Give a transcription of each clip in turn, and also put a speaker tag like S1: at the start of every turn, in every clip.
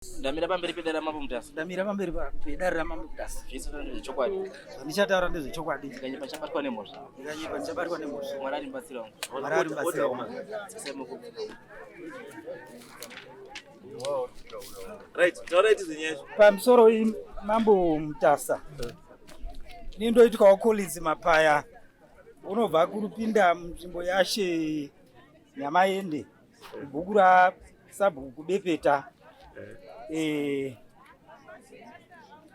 S1: Ndamira pamberi pedara mambo Mutasa.
S2: Ndamira pamberi pedara mambo Mutasa.
S1: Zvese zvechokwadi.
S2: Ndichataura ndezvechokwadi.
S1: Ndikanyepa chabatwa nemhosva.
S2: Ndikanyepa chabatwa nemhosva.
S1: Mwari arimbatsira wangu.
S2: Mwari arimbatsira wangu.
S3: Right, tauraiti zinyesha.
S2: Pamusoro mambo Mutasa. Nindoitwawo college mapaya. Unobva kurupinda munzvimbo yashe Nyamaende. Bhuku raSabhuku bepeta.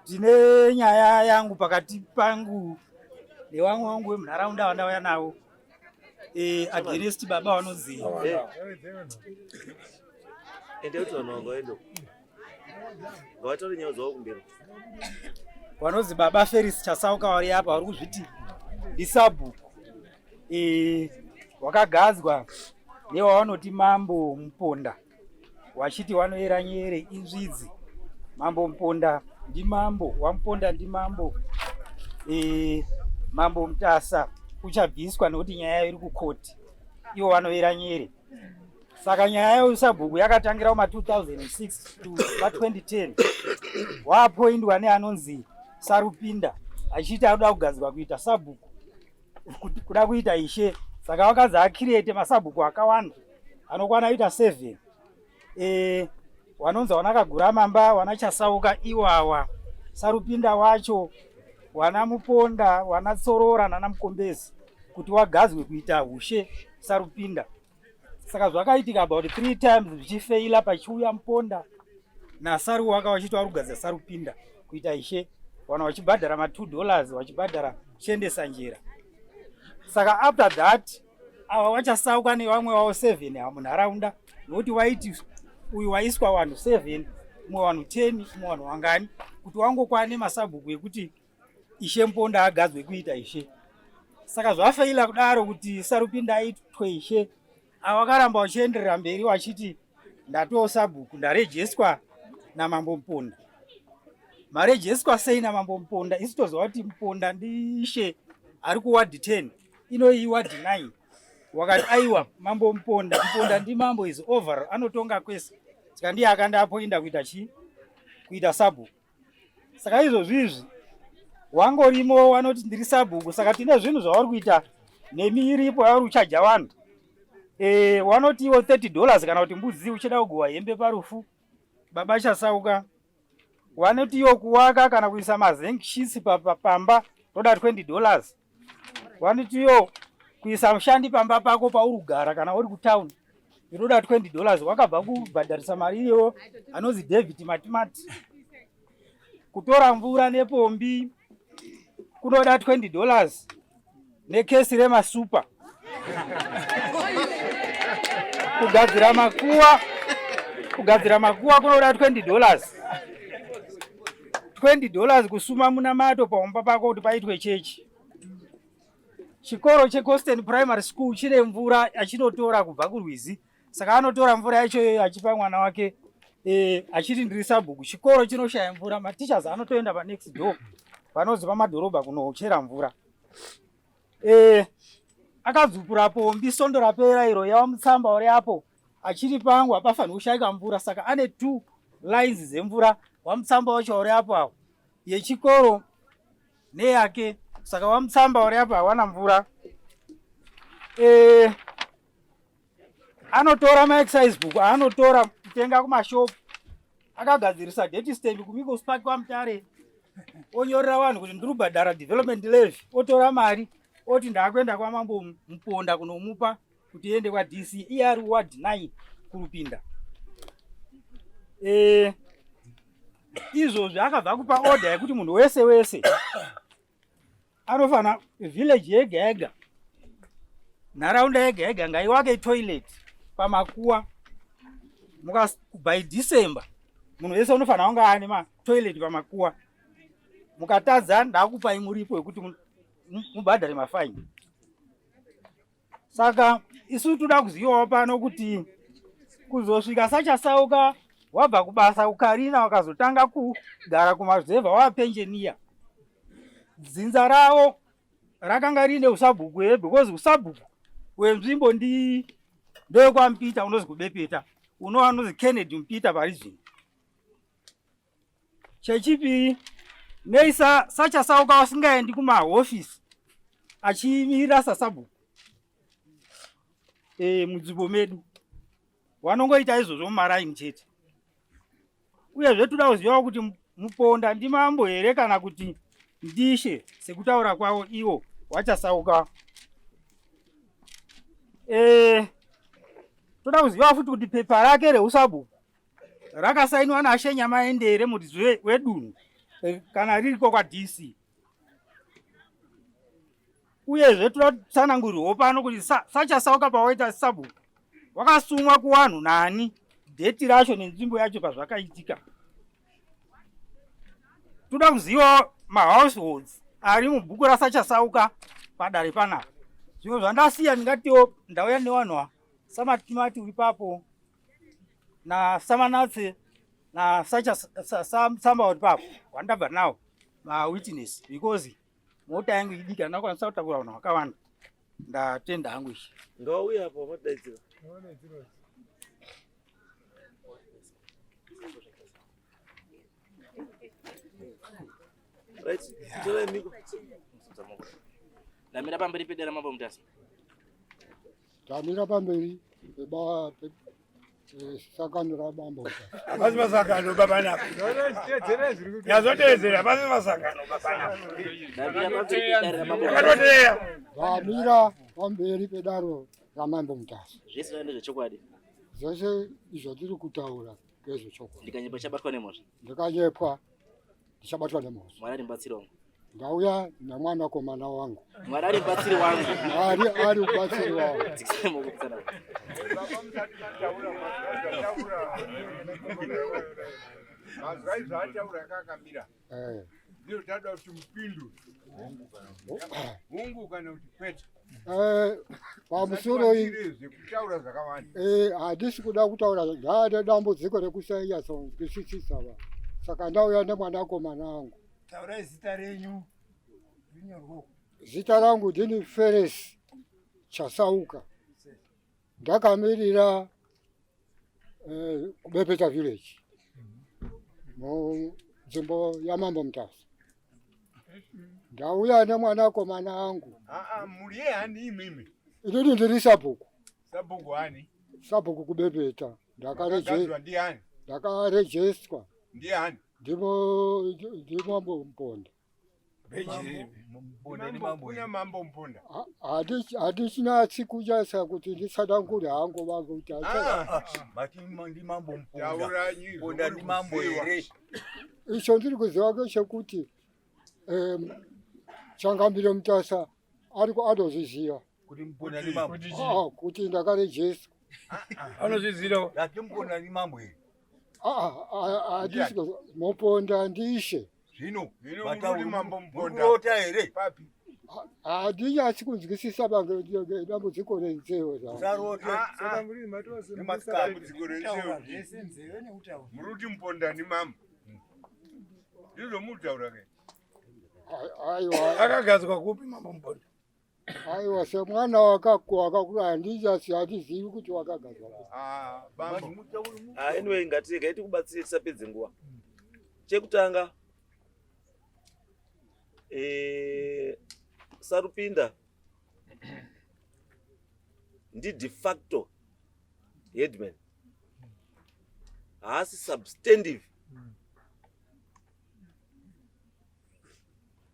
S2: Tine nyaya yangu pakati pangu nevamwe vangu vemunharaunda vandauya navo against baba vanozi
S3: ende kuti vanhu vangaendo ngavatori nyaya dzavo kumberi
S2: vanozi baba Feris Chasauka vari apa vari kuzviti ndiSabhuku wakagadzwa nevavanoti mambo Muponda wachiti wanoyera nyere inzvidzi. Mambo Muponda ndimambo waMuponda ndimambo mambo Mutasa uchabviswa nekuti nyaya iri kukoti ivo vanoyera nyere. Saka nyaya yeSabhuku yakatangira kuma2006 to ma2010 waapoindwa neanonzi Sarupinda achiti anoda kugadzirwa kuita Sabhuku kuda kuita ishe. Saka wakazi akirete maSabhuku akawanda anokwana kuita 7 wanonzi wanakagura mamba wanachasauka iwawa Sarupinda wacho wana Muponda wana Tsorora nana Mukombezi kuti wagadzwe kuita ushe Sarupinda. Saka zvakaitika about 3 times zvichifeila pachiuya Muponda naSaru waka wachiti warugadzira Sarupinda kuita ishe wana wachibhadhara $2 wachibhadhara chiendesa njera. Saka after that ava wachasauka nevamwe wavo 7 ava munharaunda nokuti waiti uyu waiswa vanhu 7 mumwe vanhu 10 mumwe vanhu wangani kuti wangokwana nemaSabhuku ekuti ishe Muponda agadzwe kuita ishe. Saka zvafeila kudaro kuti Sarupinda aitwe ishe ava vakaramba vachienderera mberi vachiti ndatowo Sabhuku ndarejeswa namambo Muponda. Marejeswa sei namambo Muponda? Isi toziva kuti Muponda ndiishe ari kuwadi 10 inoyi wadi 9 wakati aiwa mambo Muponda ndimambo is over anotonga kwese saka ndiye akandapoinda kuita Sabhuku. Saka izvozvizvi wangorimo wanoti ndiri Sabhuku. Saka tine zvinhu zvavari kuita nemiripo yavari kuchaja vanhu wanoti iwo $30 kana kuti mbudzi uchida kugohwa hembe parufu baba Chasauka. Wanoti iwo kuwaka kana kuisa mazenk sheets pamba toda $20. Wanoti iwo kuisa mushandi pamba pako paurugara kana uri kutauni inoda $20. Wakabva kubhadharisa mari iyewo anozi David Matimati. Kutora mvura nepombi kunoda $20 nekesi remasupa. Kugadzira makuwa kunoda $20. $20 kusuma munamato paumba pako kuti paitwe chechi. Chikoro cheCosten Primary School chine mvura achinotora kubva kurwizi. Saka anotora mvura yacho achipa mwana wake achiti ndiri Sabhuku. Chikoro chinoshaya mvura, matichers anotoenda pa next door panozi pamadhorobha kunochera mvura. Akadzupura pombi sondo rapera iro yava mutsamba uri apo achiri pangu hapafanhi kushayika mvura. Saka ane 2 lines zemvura wamutsamba wacho uri apo yechikoro neyake. Saka wamutsamba uri apa hawana mvura. Anotora maexercise book anotora kutenga kumashopu akagadzirisa date stamp kumiko spark kwaMutare onyorera vanhu kuti ndiri kubhadhara development levy otora mari oti ndakwenda kwamambo Muponda kunomupa kuti ende kwaDC iye ari ward 9 kurupinda. Izvozvi akabva kupa order yekuti munhu wese anofana village yega yega nharaunda yega yega ngaiwake toilet pamakuwa. By December munhu wese unofana kunge ane matoilet pamakuwa. Mukatadza ndakupai muripo wekuti mubhadhare mafaini. Saka isu toda kuzivawo pano kuti kuzosvika Chasauka wabva kubasa ukarina wakazotanga kugara kumazevha wapenjeniya. Dzinza ravo rakanga rine uSabhuku because uSabhuku wenzvimbo ndoyekwaMupita unozi kubepeta unova nozi Kennedy Mupita parizvino. Chechipiri neisa sachasauka wasingaendi kumahofisi achimirira saSabhuku mudzimbo medu wanongoita izvozvo mumaraini chete. Uyezve toda kuziva kuti muponda ndimambo here kana kuti ndishe sekutaura kwavo ivo wachasauka. Toda kuziva futi kuti pepa rake reuSabhuku rakasainwa naShenya Maendere muridzi wedunhu kana ririko kwaDC. Uyezve toda kutsanangurirwawo pano kuti sachasauka pawaita saSabhuku wakasumwa kuvanhu nani dheti racho nenzvimbo yacho pazvakaitika. Toda kuziva mahouseholds ari mubhuku rasachasauka padare panapa. Zvimwe zvandasiya ndingatiwo ndauya nevanhu Samatimati uripapo naSamanatse naSamba uripapo wandabva nawo mawitness because mota yangu idika ndakwanisa kutakura vanhu vakawanda ndatenda hangu ichi.
S3: Ngauya apo madaidzira. Right. Tell me.
S1: Damira pamberi pedera mambo Mutasa.
S4: Damira pamberi ba sakanura mambo Mutasa.
S2: Basi masakano baba na. Yazotezera basi masakano baba na.
S4: Damira pamberi pedaro ramambo Mutasa.
S1: Zvese ndezve chokwadi.
S4: Zvese izvo tiri kutaura ngezve chokwadi.
S1: Ndikanyepa chabatwa nemhosva.
S4: Ndikanyepwa ndichabatwa nemhosva.
S1: Mwari mubatsiri wangu.
S4: Ndauya namwana komana wangu.
S1: Mwari ari mubatsiri wangu.
S4: Ari mubatsiri wangu.
S5: Mazvaizo ataura akakamira. Ndiro tada kuti mupindu. Hungu kana kuti kwete.
S4: Pamusoro
S5: kutaura zvakawanda.
S4: Handisi kuda kutaura zvada dambudziko rekusaiya sonzwisisa va. Saka ndauya nemwana komana wangu.
S5: Taura zita renyu.
S4: Zita rangu ndini Feres Chasauka. Ndakamirira kubepeta village. Nzvimbo yamambo Mutasa. Ndauya nemwana komana wangu.
S5: Muri yehani imimi.
S4: Inini ndiri Sabhuku.
S5: Sabhuku hani?
S4: Sabhuku kubepeta.
S5: Ndakarejestwa.
S4: Ndiani? Ndimo mponda.
S5: Kuna mambo mponda.
S4: Hadisina tsiku chasa kuti ndisadangure hangu vangu kuti
S5: mati ndi mambo mponda. Mponda ndi mambo here.
S4: Icho ndiri kuziva ngechekuti Changambire Mutasa ariko adozviziva
S5: kuti mponda ndi mambo.
S4: Kuti ndakarejestwa.
S5: Anozviziva kuti mponda ndi mambo here.
S4: Hadisi moponda ndishe.
S5: Zvino muri mambo mponda. Urota here. Papi.
S4: Hadinyatsi kunzwisisa dambudziko renzeo zvangu.
S5: Sarota. Saka muri matose dambudziko renzeo. Muruti mponda ndi mambo. Ndizvo mutaura ke.
S4: Aiwa.
S5: Akagadzwa kupi mambo mponda?
S4: Aiwa semwana wakakura hatizivi kuti wakagadzwa.
S5: Bambo.
S3: Anyway ngatirega tikubatsire tisapedze nguva. Chekutanga Sarupinda ndi de facto headman. Haasi substantive.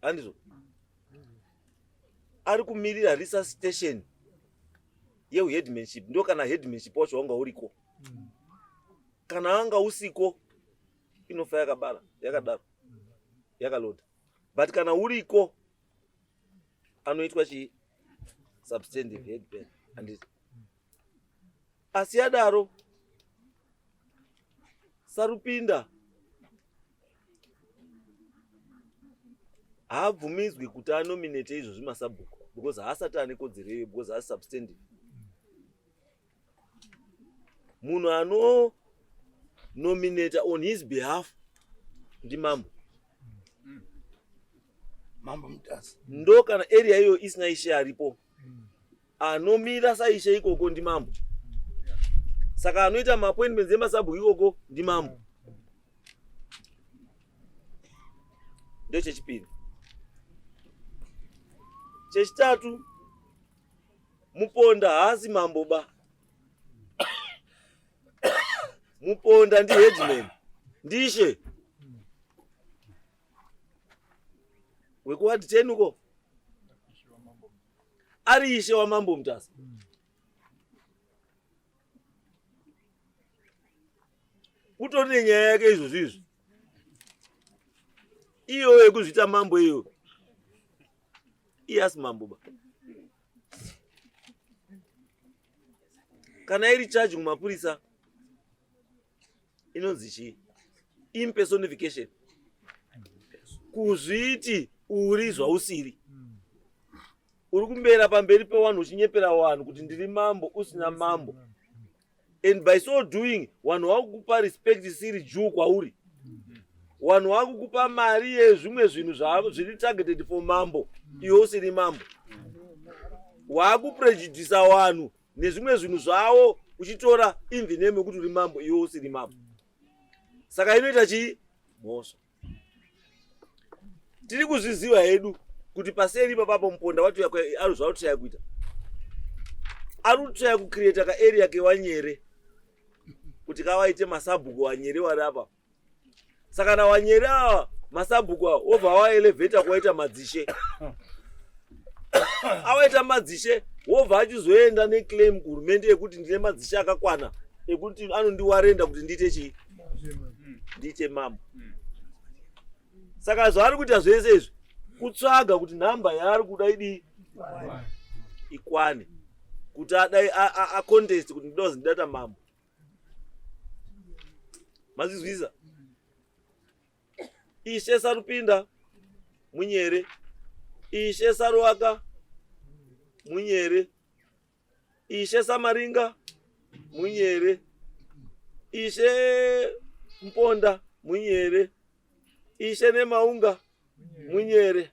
S3: Andizvo. Ari kumirira resuscitation yeheadmanship. Ndo kana headmanship wacho wanga uriko. Kana wanga usiko inofa yakabara yakadaro yakaloda. But kana uriko anoitwa chi substantive headman. Andizvo. Asiyadaro Sarupinda haabvumidzwi kuti anominate izvo zvimaSabhuku because haasati ane kodzero iyoyo because haasi substantive. Munhu ano nominate on his behalf ndi mambo Mutasa. Ndo kana area iyoyo isina ishe aripo anomira saishe ikoko ndi mambo. Saka anoita maappointments emaSabhuku ikoko ndi mambo. ndechechipiri. Chechitatu, muponda haasi mambo ba. Muponda ndi headman, ndishe wekuwadi 10 uko, ari ishe wa mambo Mutasa. Utori nenyaya yake izvozvizvo, iyo yekuzvita mambo iyo, iye asi mambo ba. Kana iri charge kumapurisa inonzi chii? Impersonification. Kuzviti uri zvausiri. Uri kumbera pamberi pevanhu uchinyepera vanhu kuti ndiri mambo usina mambo. And by so doing, vanhu vakukupa respect isiri juu kwauri. Vanhu vakukupa mari yezvimwe zvinhu zviri targeted for mambo, iwe usiri mambo. Wakuprejudisa vanhu nezvimwe zvinhu zvavo uchitora imvineme yekuti uri mambo, iwe usiri mambo. Saka inoita chii? Mhosva. Tiri kuzviziva hedu kuti paseri papapo muponda watu ari zvautaya kuita. Ari kutaya kucreate ka area kewanyere kuti kawaite masabhuku wanyere wari apa. Saka na wanyere awa masabhuku awa obva waelevheta kuwaita madzishe. Awaita madzishe wobva achizoenda neclaim kuhurumende yekuti ndine madzishe akakwana ekuti anondiwarenda kuti ndiite chii? Ndiite mambo. Saka zvaari kuita zvese izvi kutsvaga kuti nhamba yaari kuda idii? Ikwane. Kuti adai contest kuti ndozi ndata mambo. Mazizwisa? Ishe Sarupinda munyere, Ishe Saruaka munyere, Ishe Samaringa munyere, Ishe Mponda munyere, Ishe Nemaunga munyere.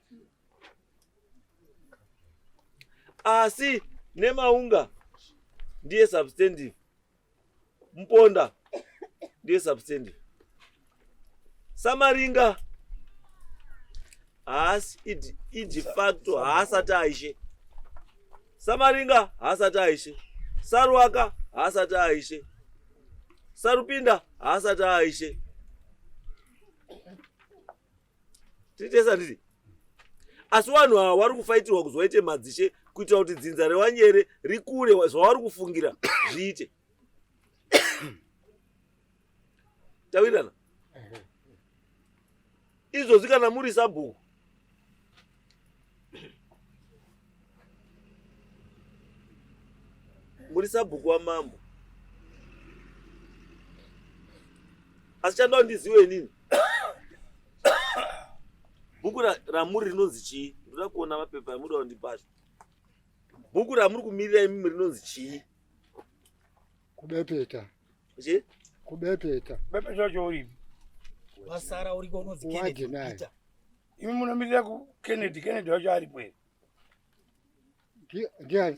S3: Asi Nemaunga ndiye substantive, Mponda ndiye substantive. Samaringa haasi de facto haasati aishe. Samaringa haasati aishe. Saruaka haasati aishe. Sarupinda haasati aishe. Titesa nditi. Asi vanhu ava vari kufaitirwa kuzoite madzishe kuitira kuti dzinza rewanyere rikure zvavari kufungira zviite. Tawirana? Izvozvi kana muri sabhuku wamambo, asi chandawo ndiziwe nini, bhuku ramuri rinonzi chii? Ndoda kuona mapepa emuda kundipasha. Bhuku ramuri kumirira imimi rinonzi chii?
S4: Kubepeta.
S3: Chii?
S4: Kubepeta.
S6: Bepeta choripi?
S2: Wasara uriko unonzi Kennedy.
S6: Imi munomirira ku Kennedy wacho aripo here.
S4: Ndiani?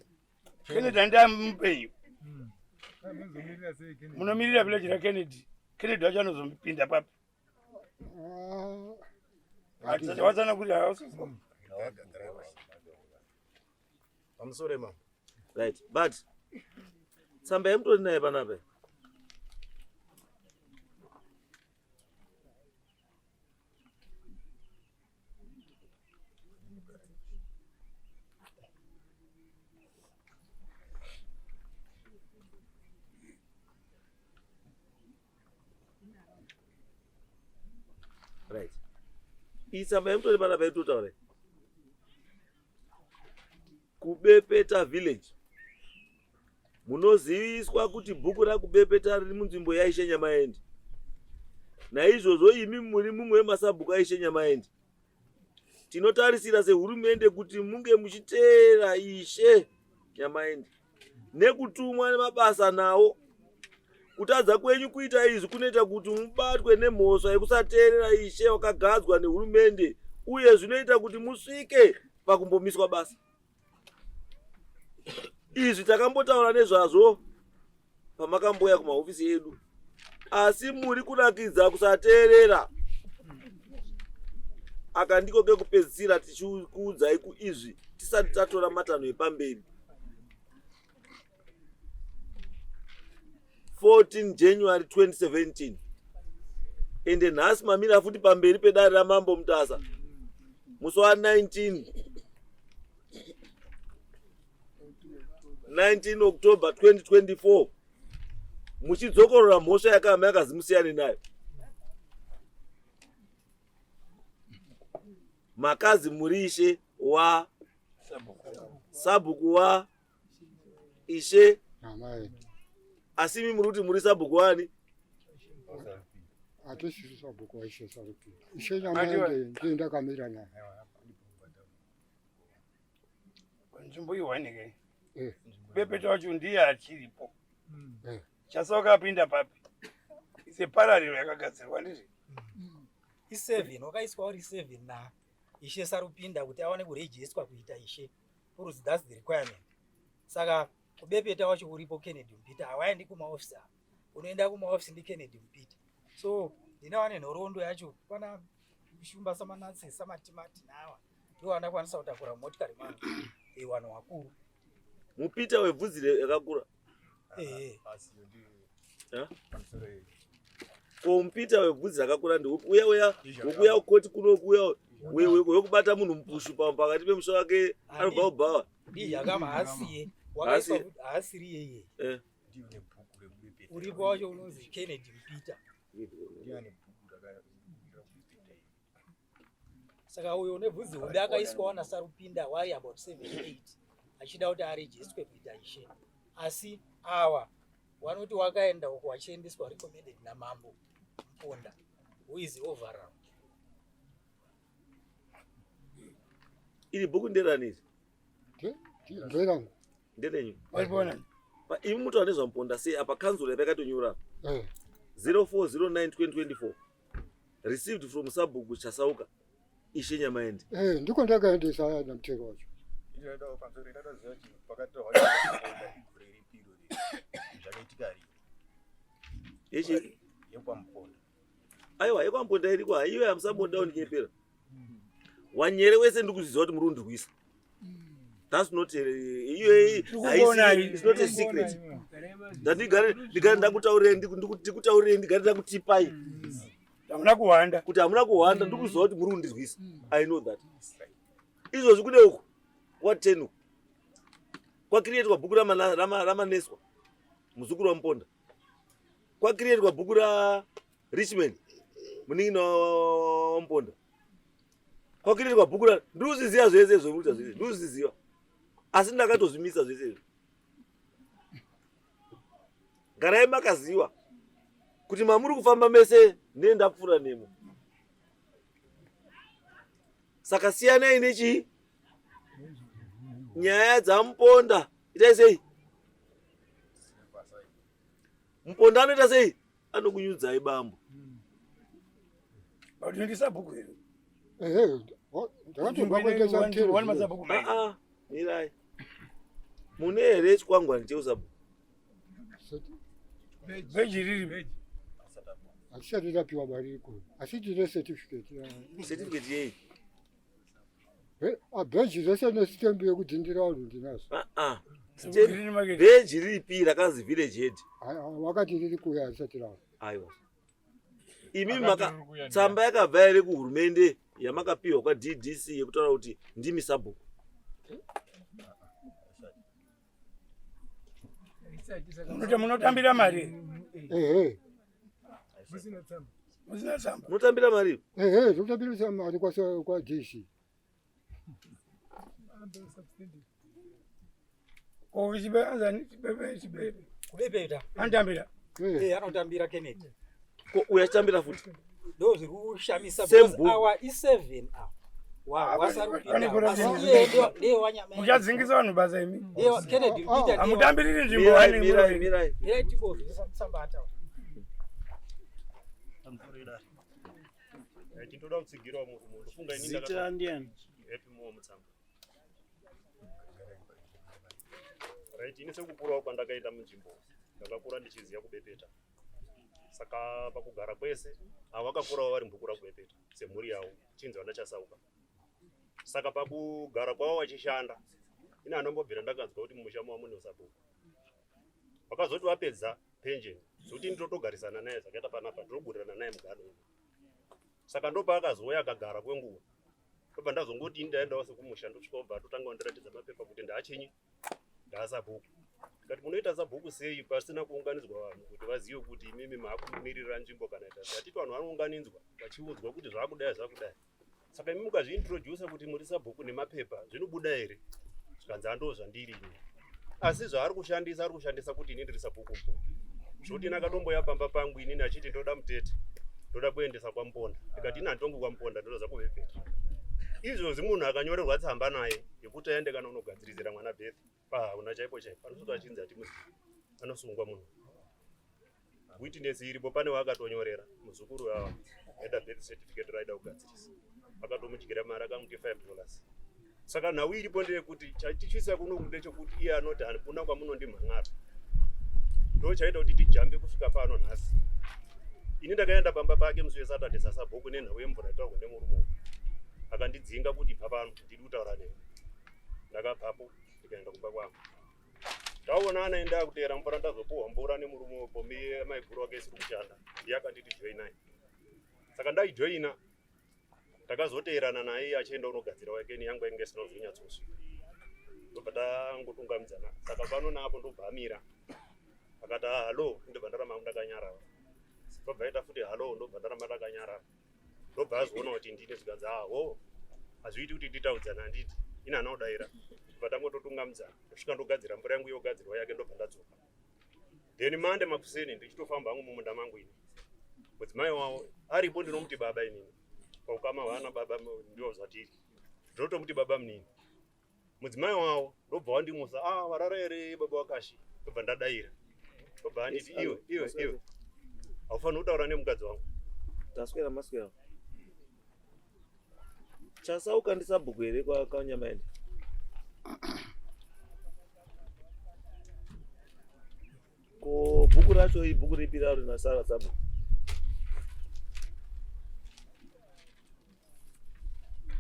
S6: Kennedy ndiye mupenyu. Munomirira village ra Kennedy wacho anozopinda papi. Wazana kuti hausiso.
S5: I'm sorry, ma'am.
S3: Right, but tsamba yemutori naye panapa. Right. Tsamba yemutori panapa itotaura kubepeta village. Munoziviswa kuti bhuku rakubepeta riri munzvimbo yaishe Nyamaendi. Naizvozvo imi muri mumwe wemasabhuku aishe Nyamaendi. Tinotarisira sehurumende kuti munge muchiteera ishe Nyamaendi nekutumwa nemabasa nawo. Kutadza kwenyu kuita izvi kunoita kuti mubatwe nemhosva yekusateerera ishe wakagadzwa nehurumende, uye zvinoita kuti musvike pakumbomiswa basa. Izvi takambotaura nezvazvo pamakamboya kumahofisi edu, asi muri kurakidza kusateerera. akandikoke kupedzisira tichikuudzai kuizvi tisati tatora matanho epamberi. 14 January 2017 ende nhasi mamira futi pamberi pedare ramambo Mutasa musi wa 19 October 2024 muchidzokorora mhosva yakama yakazimusiyani nayo. Makazi muri ishe wa Sabhuku wa ishe asimi muri kuti muri Sabhuku wani
S4: atisi Sabhuku wa ishe Sarupinda. Ishe nyamaende ndienda kamira naye.
S6: Nzvimbo iwanike. Bepeta wacho ndiye achiripo. Chasauka apinda papi. Ise parallel yakagadzirwa ndizvo.
S2: I7 wakaiswa uri 7 na ishe Sarupinda kuti awane kuregistrwa kuita ishe. Because that's the requirement. Saka kubepeta wacho uripo Kennedy Mpita hawaendi kumaofisi. Unoenda kumaofisi ndi Kennedy Mpita. So ndinawane nhorondo yacho pana shumba samanatsi samatimati nawa. Ndiwo anakwanisa kutakura motikari mano. Wano wakuru.
S3: Mupita webvudzi yakakura. Ko mupita webvudzi yakakura ndi uya ukoti kuno kuya wekubata munhu mupushu pakati pemusoro wake anobva kubhawa.
S2: Ndi yakama asiye wakaiswa kuti asiri yeye. Uripo wacho unonzi Kennedy Mpita. Saka uyo nebvudzi hombe akaiswa na Sarupinda wai about 7-8 achida kuti aregistrwe kuita ishe. Asi awa wanoti wakaenda uko wachiendeswa recommended namambo Mponda who is overall.
S3: Ili bhuku nderani?
S4: Nderangu.
S3: Nderenyu.
S6: Waibona?
S3: Imi muto anezwa Mponda sei apa council yakatonyora. 04092024 received from Sabhuku chasauka ishe nyamaende.
S4: Ndiko ndakaendesa na mtero wacho.
S3: Yechi aiwa yekwamponda iri kwa iwe amsambonda unikepera. Wanyere wese ndikuziva kuti murundi kuisa. That's not it's not a secret. Ndigare ndakutaurira ndikutaurira ndigare ndakutipai.
S6: Hamuna kuhanda.
S3: Kuti hamuna kuhanda ndikuziva kuti murundi kuisa. I know that. Izvozvi kude uku what 10 kwa create bhuku ramaneswa muzukuru wa Mponda. Kwa create bhuku ra Richmond munini wa Mponda. Kwa create bhuku ra nduziziya zvese zvomuita zvese nduziziya. Asi ndakatozvimisa zvese. Garai makaziva kuti mamuri kufamba mese ndapfura nemo. Saka siyana inechi nyaya dzaMponda itai sei? Mponda anoita sei? Anokunyudzai bambo.
S6: But ndi Sabhuku iri.
S4: Ndakatomba kuendesa mtero.
S6: Wani Sabhuku mai.
S3: Mirai. Mune here chikwangwani cheusabhuku.
S6: Beji riri.
S4: Asisati ndapiwa bariko. Asitine certificate.
S3: Certificate yei?
S4: Beji zvese nesitembi yekudhindira vanhu ndinazo.
S3: Beji ripi rakazi village head?
S4: Wakati riri kuya asati ravo.
S3: Aiwa. Imi tsamba yakabva ere kuhurumende yamakapiwa kwa DDC yekutaura kuti ndimi Sabhuku.
S6: Munotambira mari. Musina tsamba.
S3: Munotambira mari?
S4: Totambira mari kwa DC.
S6: Ko chibe anzani chibe.
S2: Kubepeta.
S6: Andambira.
S2: Anotambira Kennedy.
S3: Ko uyachambira futi.
S2: Ndo zviri kushamisa because our i7
S6: muchadzingisa vanhu basa imi.
S2: Kennedy Mpita
S6: hamutambiriri nzvimbo wani.
S3: Mirai.
S7: Tintoda kutsigirawo munhu funga ini ndakati ndiani happy mo mutsamba right ini sekukurawo kwandakaita munzvimbo ndakakura ndichiziva kubepeta Saka pakugara kwese vakakurawo vari mbukura kubepeta semhuri yavo chinzi vanachasauka. Saka pakugara kwavo vachishanda, ina anombobvira ndakanzwa kuti mumusha mavo mune Sabhuku. Vakazoti vapedza pension zvokuti ndinotogarisana naye zvakaita panapa ndinoburirana naye mugaro. Saka ndopaakazouya akagara kwenguva. Ndobva ndazongoti ndaendawo sekumusha ndosvika obva atotanga kundiratidza mapepa kuti ndaachinyi ndaSabhuku. Ndikati munoita Sabhuku sei pasina kuunganidzwa vanhu kuti vazive kuti imimi maakumirira nzvimbo kana ita sei. Atiti vanhu vanounganidzwa vachiudzwa kuti zvakudai zvakudai. Saka imi mukazviintroduce kuti muri Sabhuku nemapepa zvinobuda here? Zvikanzi andoo zvandiri ini. Asi zvaari kushandisa kuti ini ndiri Sabhuku mpo. Zvokuti nakatomboya pamba pangu inini achiti ndoda mutete, ndoda kuendesa kwaMuponda. Ndikati ina ndongo kwaMuponda ndoda kubepeta. Izvozvi munhu akanyorerwa tsamba naye yekuti aende kana unogadzirisira mwana birth pauna chaipo chaipo anosvika achinzi ati anosungwa munhu. Witness iripo pane wakatonyorera muzukuru wavo aida birth certificate raida kugadzirisa. Akatomutyira mari akamuti $5. Saka nhau iripo ndeyekuti chatichisa kuno ndechekuti iye anoti hakuna kwamunondimhan'ara. Ndo chaita kuti tijambe kusvika pano nhasi. Ini ndakaenda pamba pake musi weSaturday saSabhuku nenhau yemvura itaurwa nemurume. Akandidzinga kuti papano ndiri kutaura newe. Ndakabvapo ndikaenda kumba kwangu. Taona anaenda kutera mvura ndazopuhwa mvura nemurume pombi maiguru ake isiri kushanda. Iye akanditi joinai. Saka ndaijoina takazoteerana naye achienda unogadzira wake yangu yange isina kuzonyatsosvika. Ndobva tangotungamizana. Saka pano naapo ndobva amira. Akati halo ndobva ndarama ndakanyarara. Ndobva aita futi halo ndobva ndarama ndakanyarara. Ndobva azoona kuti ndine zvikanzi hazviiti kuti titaudzana handiti ina anodaira. Ndobva tangototungamizana kusvika ndogadzira mvura yangu yogadzirwa yake ndobva ndadzoka. Then Monday makuseni ndichitofamba hangu mumunda mangu ini. Mudzimai wavo aripo ndinomuti baba inini. Paukama hwana baba ndio zvatiri. Ndinotomuti baba munini. Mudzimai wavo ndobva wandimusa warara here baba wakashi. Ndobva ndadaira. Ndobva anditi iwe haufaniri kutaura nemukadzi wangu.
S3: Taswera maswera. Chasauka ndiSabhuku here kwanyamaende. Ko bhuku racho ibhuku ripi raro rinasara Sabhuku?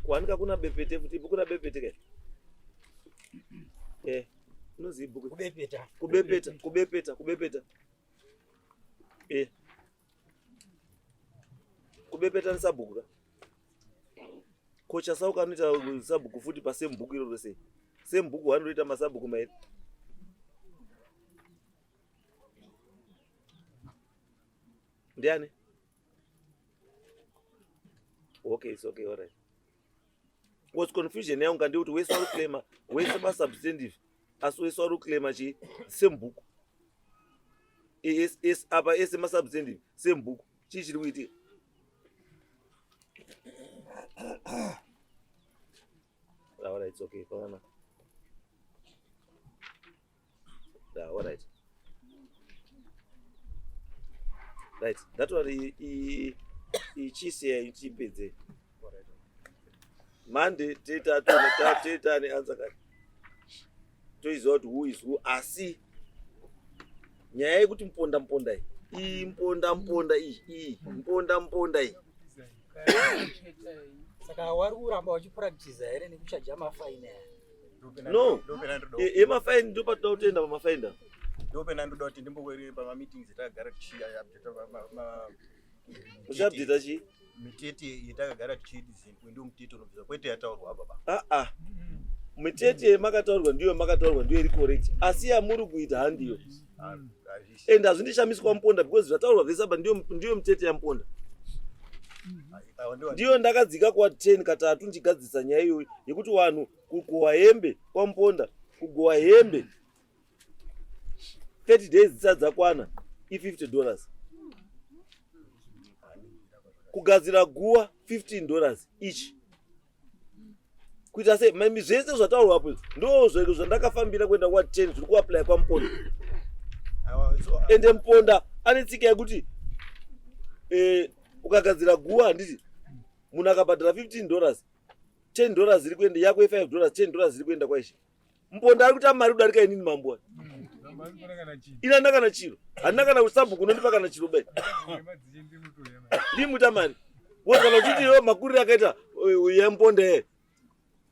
S3: Kwanika kuna bepete futi bhuku rabepete ke? Unoziva bhuku? Kubepeta. Kubepeta ndiSabhuku ka? Ko chasauka anoita Sabhuku futi pasame bhuku iro rose. Same bhuku wanoita maSabhuku mairi. Ndiani? Okay, it's okay, all right. What's confusion yangu ngandi kuti wese wariclaima wese masubstantive asi wese wariclaima chi same bhuku. Apa ese masubstantive same bhuku. Chii chiri kuitika? All right, it's okay. All right. Right. That was ichisiya ichipedze. Monday teta ne answer kati. Toiziva kuti who is who asi nyaya yekuti mponda iyi mponda iyi.
S2: Saka wari kuramba wachipractice here nekuchaja mafaini aya?
S3: No, mafaini ndo patoda kutenda pamafaini.
S8: Ndopena ndoda kuti ndimbokwere pamameetings etakagara
S3: Uchapdata chi?
S8: mitete yetakagara tichidizinwe ndio mutete unobvisa kwete yataurwa baba.
S3: Mitete makataurwa ndiyo iri correct. Asi yamuri kuita handiyo. And hazvindishamiswa Muponda because zvataurwa vese apa ndiyo mitete yaMuponda. Ndiyo ndakadzika kwa 10 katatu ndichigadzisa nyaya iyoyo yekuti vanhu kugowa hembe kwaMuponda, kugowa hembe 30 days dzisati dzakwana $50. Kugadzira guwa $15 each. Kuita sei mimi zvese zvataurwa hapo ndo zviro zvandakafambira kuenda kwa 10 zviri kuapply kwa Muponda. Ende Muponda ane tsika yekuti ukagadzira guwa handiti munhu akabhadhara $15 $10 ziri kuenda yako $5 $10 ziri kuenda kwaishe. Muponda ari kuita mari kudarika inini mambo. ina ndakana chiro andakana Sabhuku nondipakana chiro bai ndimutamani wogala kuti yo makuri akaita yemponde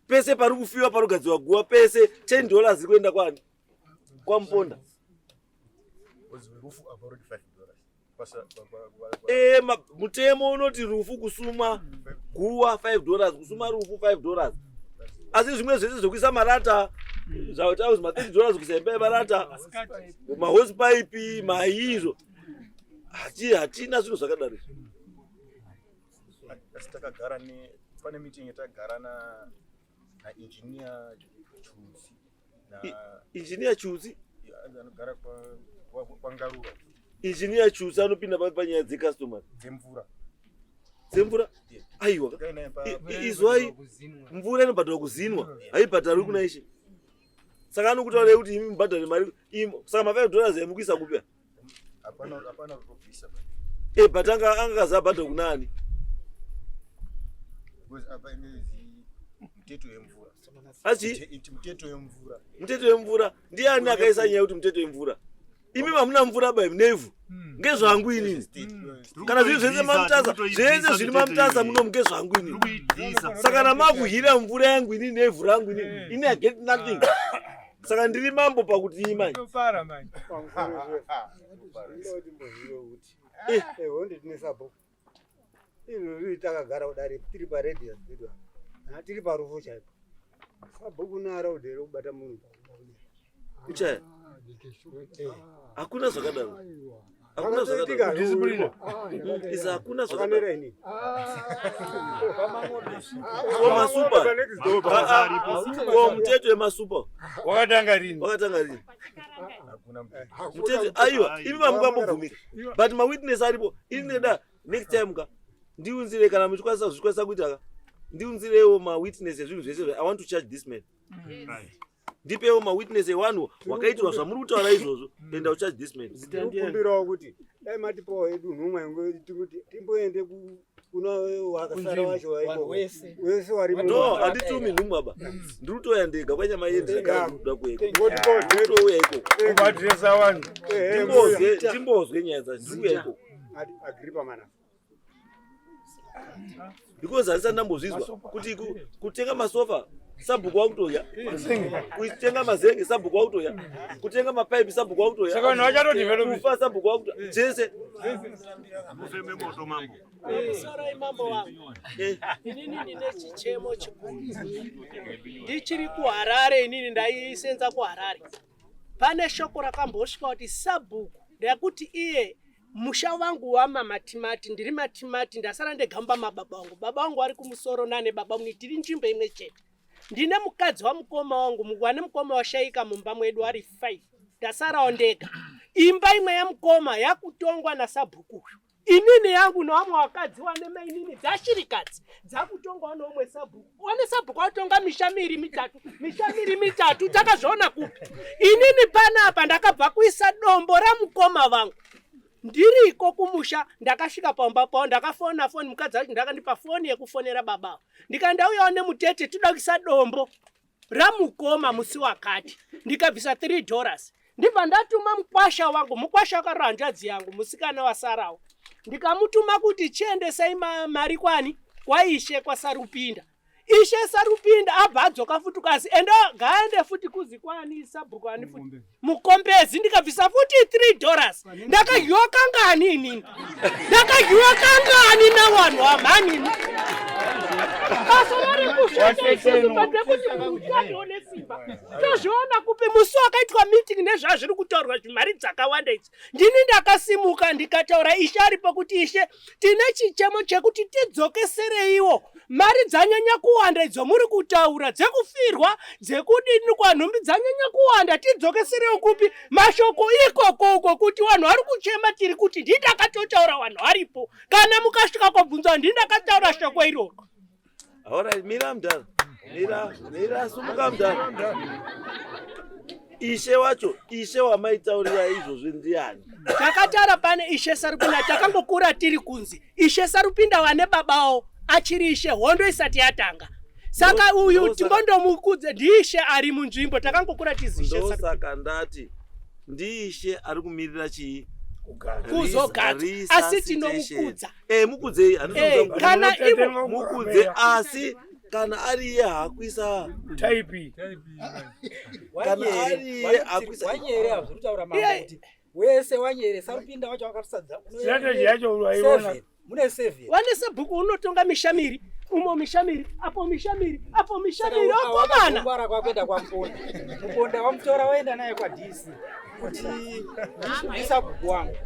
S3: pese pari kufiwa pari kugadziwa guwa pese $10 kuenda kwani kwa mponda mutemo unoti rufu kusuma guwa $5 kusuma rufu $5 asi zvimwe zvese zvokuisa marata zvautauzi $30 kusembe marata mahose pipe maizvo hatina zvinhu zvakadaro
S8: asi takagara pane meeting yatagara na engineer Chuzi
S3: engineer Chuzi
S8: anogara kwangarura
S3: engineer Chuzi anopinda panyaya dzecustomers dzemvura aiwa izwai mvura inobhadharwa kuzinwa haibhadharwi kuna Ishe saka anokutaura kuti imi mubhadhare mari saka $5 emukuisa kupya
S8: hapana kutobvisa
S3: but angakazabhadhara kuna ani muteto yemvura ndiani akaisa nyaya kuti muteto yemvura imi mamuna mvura bai munevhu ngezvangu inini kana zvinhu zvese mamutasa zvese zviri mamutasa muno ngezvangu inini saka namakuhira mvura yangu inini nevhu rangu inini ini I get nothing saka ndiri mambo pakuti imai
S9: takagara kudare tiri paredio tiri parufu chaipo Sabhuku nara udere kubata munhu
S3: kuchaya hakuna zvakadaro hakuna zvakadaro masupa muteto wemasupa
S6: wakatanga rini
S3: muteto aiwa imi mamukambobvumika but mawitness aripo ineda next time ka ndiunzire kana muchikwanisa kuzvikwanisa kuita ka ndiunzirewo mawitness ezvinhu zvese I want to charge this man ndipewo mawitness ewanhu wakaitirwa zvamuri kutaura izvozvo enda ucharge this man
S9: ndikumbirawo kuti dai matipawo edu nhumwe kuti timboende kuna wakasara wacho wese waripo
S3: no handitumi nhumwe aba ndiri kutoya ndega kwanyama yendega kuda kuekotouya iko
S6: kumadresa vanhu
S3: timbozwe nyaya dzacho ndiri kuya iko
S9: Agripa Manass
S3: because handisati ndambozvizwa kuti kutenga masofa Sabhuku wakutoya kutenga mazenge Sabhuku wakutoya kutenga mapaipi Sabhuku wakutoya
S6: saka vanhu vachatodevelop
S3: kufa Sabhuku wakutoya dzese
S7: ufeme moto mambo
S10: sarai mambo wangu inini ndine chichemo chikuru ndichiri kuHarare inini ndaisenza kuHarare pane shoko rakambosvika kuti Sabhuku ndekuti iye musha wangu wamamatimati ndiri matimati ndasara ndegamba baba wangu ari kumusoro nane baba muni tiri nzvimbo imwe chete ndine mukadzi wamukoma wangu wane mukoma washaika mumba mwedu ari 5 ndasarawo ndega imba imwe yamukoma yakutongwa naSabhuku inini yangu nevamwe vakadzi vanema inini dzashirikadzi dzakutongwa neumwe Sabhuku one Sabhuku atonga misha miri mitatu takazviona kupi inini panapa ndakabva kuisa dombo ramukoma vangu ndiriko kumusha ndakasvika pamba pao ndakafona foni mukadzi wacho ndakandipa foni yekufonera baba ndikandauyawo nemutete toda kuisa dombo ramukoma musi wakati ndikabvisa $3 ndibva ndatuma mukwasha wangu mukwasha wakarora hanzvadzi yangu musikana wasarawo ndikamutuma kuti chiendesai mari kwani kwaishe kwaSarupinda Ishe Sarupinda abva adzoka futi kasi enda gaende futi kuzi kwani Sabhuku ani futi mukombezi ndikabvisa futi $3 ndakagiwa kangani inini ndakagiwa kangani na vanhu vamani kasarari kushata kuti mutadione simba tozviona kupi musi wakaitwa meeting nezvazviri kutaurwa zvimari dzakawanda idzi ndini ndakasimuka ndikataura Ishe aripo kuti Ishe tine chichemo chekuti tidzokesereiwo mari dzanyanya kuwanda idzo muri kutaura dzekufirwa dzekudini kwanhumbi dzanyanya kuwanda tidzokesereiwo kupi mashoko ikoko kuti vanhu vari kuchema tiri kuti ndindakatotaura vanhu varipo kana mukasvika kubvunza ndindakataura shoko iroko.
S3: Alright, mira mdala. Mira sumuka mdala. Ishe wacho, Ishe wamaitaurira izvozvo ndiani?
S10: Takatara pane Ishe Sarupinda takangokura tiri kunzi. Ishe Sarupinda wane babawo achiri Ishe hondo isati yatanga. Saka uyu tingondomukudze ndiishe ari munzvimbo takangokura tizi Ishe Sarupinda.
S3: Saka ndati Ndishe ari kumirira chii?
S10: Kuzogara. Asi tinomukudza.
S3: Mukudze
S10: kana ivo
S3: mukudze asi kana ari hakuisa
S6: type
S3: kana ari hakuisa
S2: wanyere azvitaura mambo kuti wese wanyere Sarupinda wacho wakatisadza
S6: strategy yacho uraiona
S2: mune 7
S10: wane Sabhuku unotonga mishamiri umo mishamiri apo mishamiri apo mishamiri akomana
S2: ngwara kwakwenda kwaMponda Muponda wamutora waenda naye kwa DC kuti Sabhuku wangu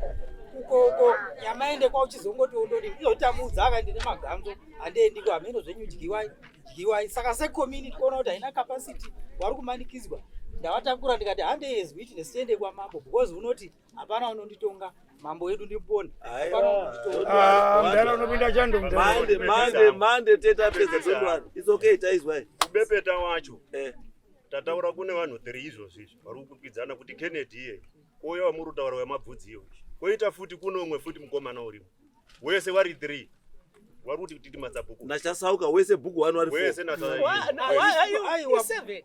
S2: uko yamaende kwa uchizongoti undodi izotamudza akandine maganzo handendi kwa ameno zvenyu dyiwai saka se community kuona kuti haina capacity wari kumanikidzwa ndavatakura ndikati handezwi iti nesiende kwa mambo because unoti hapana unonditonga mambo yedu ndiponda
S6: ndana unopinda chando
S3: mande teta pesa zondwani it's okay taizwa
S7: kubepeta wacho tataura kune vanhu 3 izvozvo vari kukwidzana kuti Kennedy iye oya wamurutaura wemabvudzi iyo koita futi kuno umwe futi mukomana urimo wese vari 3 vari kuti titi Masabhuku
S3: nachasauka wese bhuku wanu vari
S7: wese
S10: aiwa 7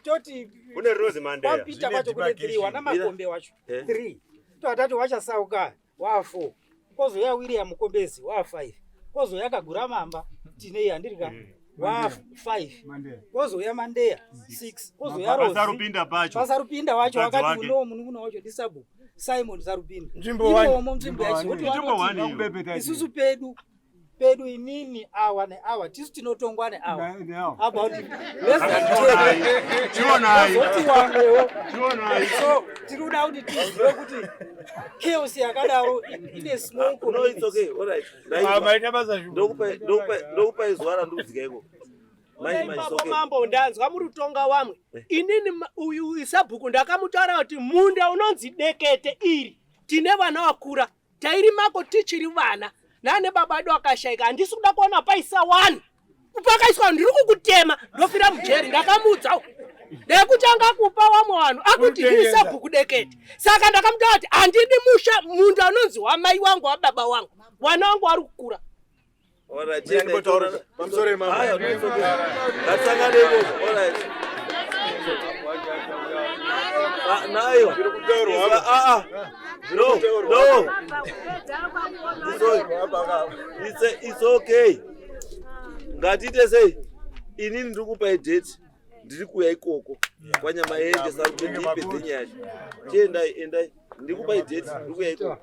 S2: toti
S7: kune Rose Mandela
S2: wapita kwacho kune 3 wana makombe wacho 3 totatu wachasauka wa 4 kozoya William Mukombezi wa 5 kozoya Kagura Mamba tinei handirika wa 5 kozoya Mandeya 6 kozoya Rose Sarupinda wacho wakati uno munhu wacho ndiSabhuku Simon Sarupinda
S6: nzvimbo 1
S2: nzvimbo yacho isusu pedu inini awa neawa tisu tinotongwa neawa about less than 10 so tiruda kuti tizive kuti chaos yakadaro ine small
S3: no it's okay all right
S6: maita basa
S3: ndokupa izwa randudzikaiko
S10: mambo ndanzwa murutonga wamwe inini uyu Sabhuku ndakamutaura kuti munda unonzi Dekete iri tine vana vakura tairi mako tichiri vana nane baba ado akashaika handisi kuda kuona paisa 1 upakaiswa ndiri kukutema ndofira mujeri ndakamudza ndekutanga kupa wamwe vanhu akuti ndiri Sabhuku Dekete saka ndakamutaura kuti handidi munda unonzi wamai wangu wababa wangu vana vangu vari kukura
S3: pamusoro mama ngatsangane all right nayo no it's okay ngatite sei inini ndiri kupa date ndiri kuya ikoko kwanyama yende Sarupinda ipedze nyasha chiendai ndiri kupa date ndiri kuya ikoko